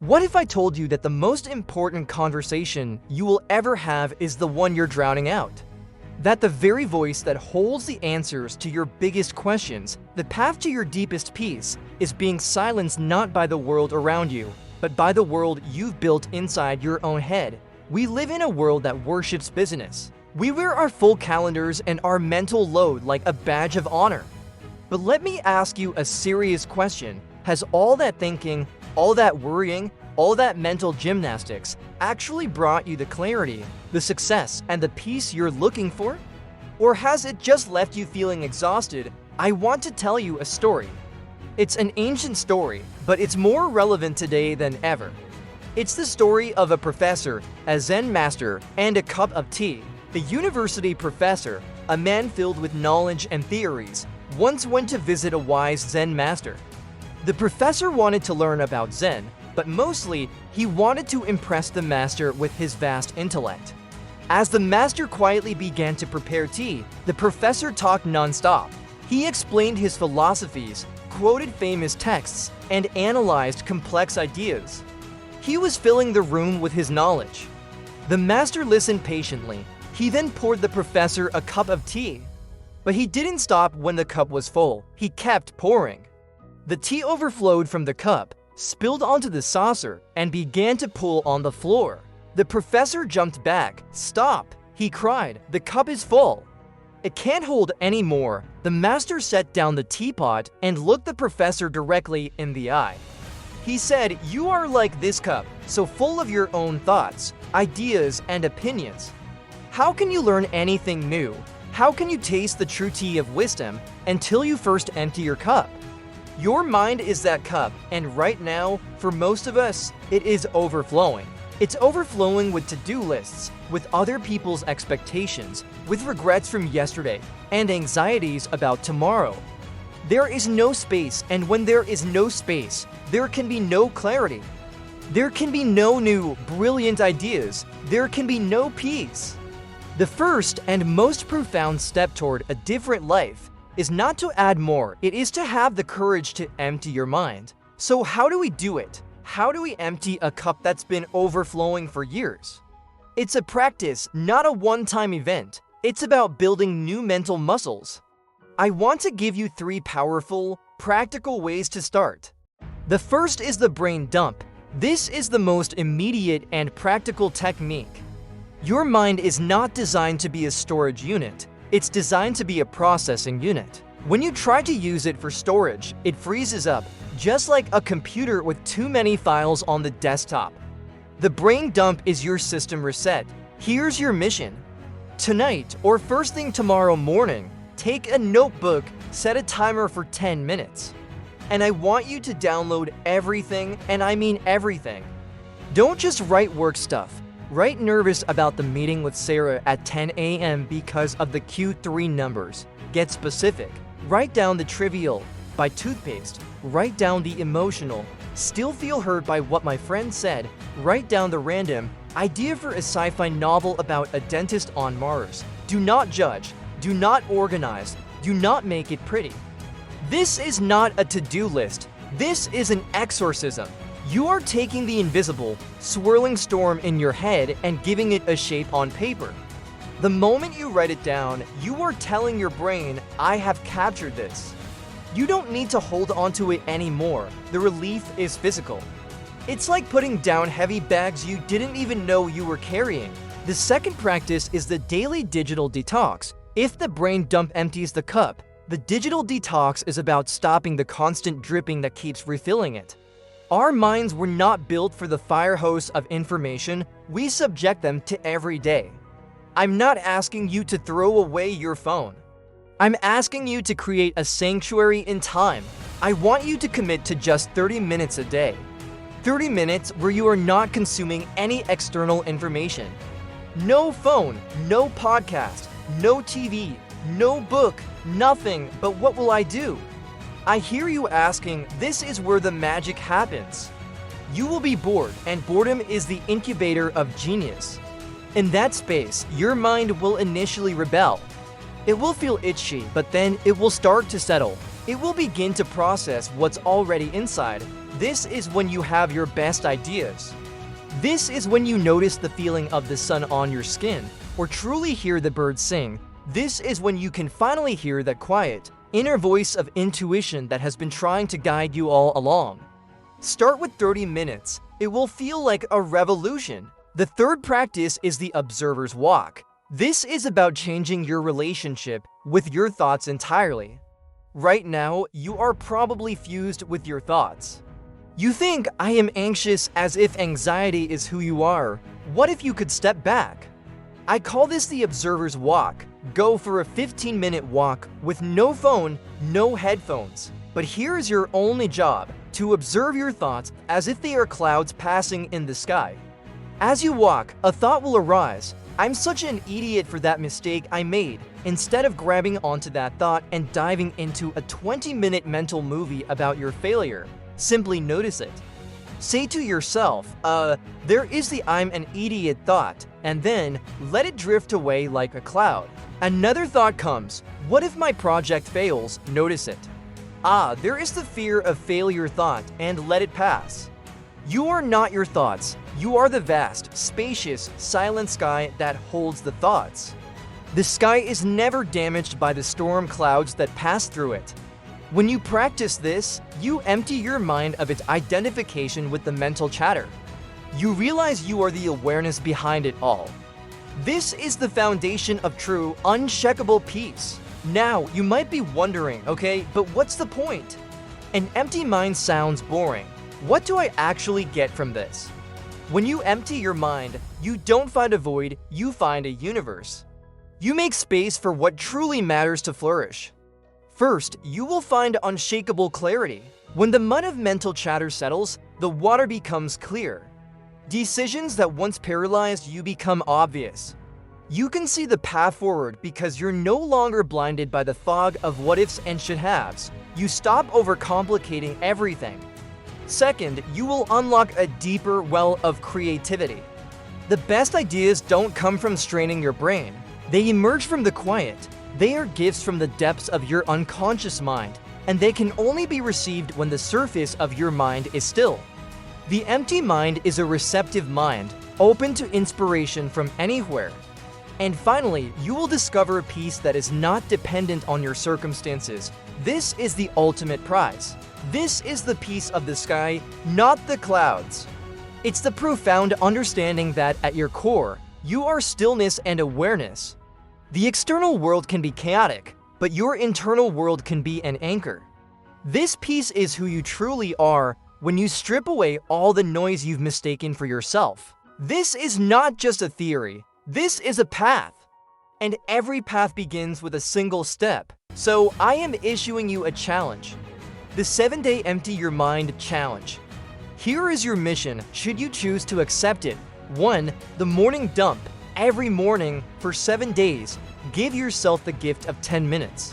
What if I told you that the most important conversation you will ever have is the one you're drowning out? That the very voice that holds the answers to your biggest questions, the path to your deepest peace, is being silenced not by the world around you, but by the world you've built inside your own head. We live in a world that worships business. We wear our full calendars and our mental load like a badge of honor. But let me ask you a serious question. Has all that thinking, all that worrying, all that mental gymnastics actually brought you the clarity, the success, and the peace you're looking for? Or has it just left you feeling exhausted? I want to tell you a story. It's an ancient story, but it's more relevant today than ever. It's the story of a professor, a Zen master, and a cup of tea. The university professor, a man filled with knowledge and theories, once went to visit a wise Zen master. The professor wanted to learn about Zen, but mostly he wanted to impress the master with his vast intellect. As the master quietly began to prepare tea, the professor talked non-stop. He explained his philosophies, quoted famous texts, and analyzed complex ideas. He was filling the room with his knowledge. The master listened patiently. He then poured the professor a cup of tea. But he didn't stop when the cup was full. He kept pouring. The tea overflowed from the cup, spilled onto the saucer, and began to pool on the floor. The professor jumped back. "Stop!" he cried. "The cup is full. It can't hold any more." The master set down the teapot and looked the professor directly in the eye. He said, "You are like this cup, so full of your own thoughts, ideas, and opinions. How can you learn anything new? How can you taste the true tea of wisdom until you first empty your cup? Your mind is that cup, and right now, for most of us, it is overflowing. It's overflowing with to-do lists, with other people's expectations, with regrets from yesterday, and anxieties about tomorrow. There is no space, and when there is no space, there can be no clarity. There can be no new, brilliant ideas. There can be no peace. The first and most profound step toward a different life is not to add more, it is to have the courage to empty your mind. So how do we do it? How do we empty a cup that's been overflowing for years? It's a practice, not a one-time event. It's about building new mental muscles. I want to give you 3 powerful, practical ways to start. The first is the brain dump. This is the most immediate and practical technique. Your mind is not designed to be a storage unit. It's designed to be a processing unit. When you try to use it for storage, it freezes up, just like a computer with too many files on the desktop. The brain dump is your system reset. Here's your mission. Tonight, or first thing tomorrow morning, take a notebook, set a timer for 10 minutes. And I want you to download everything, and I mean everything. Don't just write work stuff. Write nervous about the meeting with Sarah at 10 a.m. because of the Q3 numbers. Get specific. Write down the trivial. Buy toothpaste. Write down the emotional. Still feel hurt by what my friend said. Write down the random. Idea for a sci-fi novel about a dentist on Mars. Do not judge. Do not organize. Do not make it pretty. This is not a to-do list. This is an exorcism. You are taking the invisible, swirling storm in your head and giving it a shape on paper. The moment you write it down, you are telling your brain, "I have captured this." You don't need to hold onto it anymore. The relief is physical. It's like putting down heavy bags you didn't even know you were carrying. The second practice is the daily digital detox. If the brain dump empties the cup, the digital detox is about stopping the constant dripping that keeps refilling it. Our minds were not built for the fire hose of information we subject them to every day. I'm not asking you to throw away your phone. I'm asking you to create a sanctuary in time. I want you to commit to just 30 minutes a day. 30 minutes where you are not consuming any external information. No phone, no podcast, no TV, no book, nothing. But what will I do? I hear you asking, this is where the magic happens. You will be bored, and boredom is the incubator of genius. In that space, your mind will initially rebel. It will feel itchy, but then it will start to settle. It will begin to process what's already inside. This is when you have your best ideas. This is when you notice the feeling of the sun on your skin, or truly hear the birds sing. This is when you can finally hear that quiet, inner voice of intuition that has been trying to guide you all along. Start with 30 minutes. It will feel like a revolution. The third practice is the observer's walk. This is about changing your relationship with your thoughts entirely. Right now, you are probably fused with your thoughts. You think, I am anxious, as if anxiety is who you are. What if you could step back? I call this the observer's walk. Go for a 15-minute walk with no phone, no headphones. But here's your only job, to observe your thoughts as if they are clouds passing in the sky. As you walk, a thought will arise. I'm such an idiot for that mistake I made. Instead of grabbing onto that thought and diving into a 20-minute mental movie about your failure, simply notice it. Say to yourself, there is the I'm an idiot thought, and then let it drift away like a cloud. Another thought comes, what if my project fails? Notice it. There is the fear of failure thought, and let it pass. You are not your thoughts. You are the vast, spacious, silent sky that holds the thoughts. The sky is never damaged by the storm clouds that pass through it. When you practice this, you empty your mind of its identification with the mental chatter. You realize you are the awareness behind it all. This is the foundation of true, uncheckable peace. Now, you might be wondering, okay, but what's the point? An empty mind sounds boring. What do I actually get from this? When you empty your mind, you don't find a void, you find a universe. You make space for what truly matters to flourish. First, you will find unshakable clarity. When the mud of mental chatter settles, the water becomes clear. Decisions that once paralyzed you become obvious. You can see the path forward because you're no longer blinded by the fog of what-ifs and should-haves. You stop overcomplicating everything. Second, you will unlock a deeper well of creativity. The best ideas don't come from straining your brain. They emerge from the quiet. They are gifts from the depths of your unconscious mind, and they can only be received when the surface of your mind is still. The empty mind is a receptive mind, open to inspiration from anywhere. And finally, you will discover a peace that is not dependent on your circumstances. This is the ultimate prize. This is the peace of the sky, not the clouds. It's the profound understanding that at your core, you are stillness and awareness. The external world can be chaotic, but your internal world can be an anchor. This peace is who you truly are when you strip away all the noise you've mistaken for yourself. This is not just a theory. This is a path. And every path begins with a single step. So I am issuing you a challenge. The 7-day Empty Your Mind Challenge. Here is your mission, should you choose to accept it. 1. The morning dump. Every morning, for 7 days, give yourself the gift of 10 minutes.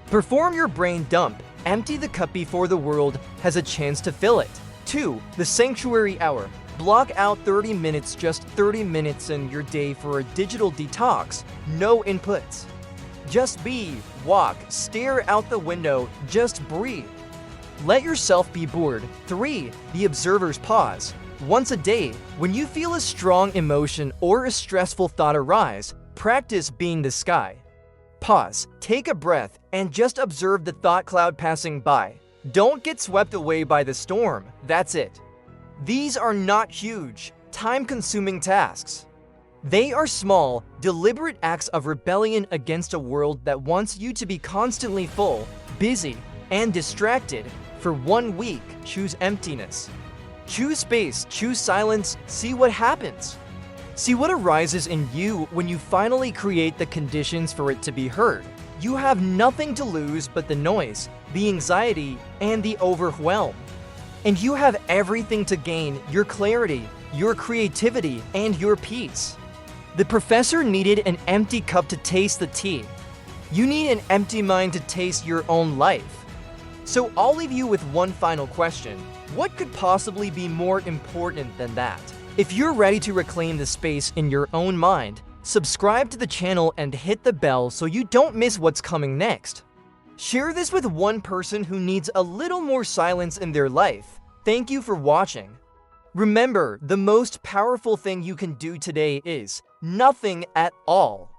Perform your brain dump. Empty the cup before the world has a chance to fill it. 2. The sanctuary hour. Block out 30 minutes, just 30 minutes in your day for a digital detox. No inputs. Just be, walk, stare out the window, just breathe. Let yourself be bored. 3. The observer's pause. Once a day, when you feel a strong emotion or a stressful thought arise, practice being the sky. Pause, take a breath, and just observe the thought cloud passing by. Don't get swept away by the storm. That's it. These are not huge, time-consuming tasks. They are small, deliberate acts of rebellion against a world that wants you to be constantly full, busy, and distracted. For 1 week, choose emptiness. Choose space, choose silence, see what happens. See what arises in you when you finally create the conditions for it to be heard. You have nothing to lose but the noise, the anxiety, and the overwhelm. And you have everything to gain: your clarity, your creativity, and your peace. The professor needed an empty cup to taste the tea. You need an empty mind to taste your own life. So I'll leave you with one final question. What could possibly be more important than that? If you're ready to reclaim the space in your own mind, subscribe to the channel and hit the bell so you don't miss what's coming next. Share this with one person who needs a little more silence in their life. Thank you for watching. Remember, the most powerful thing you can do today is nothing at all.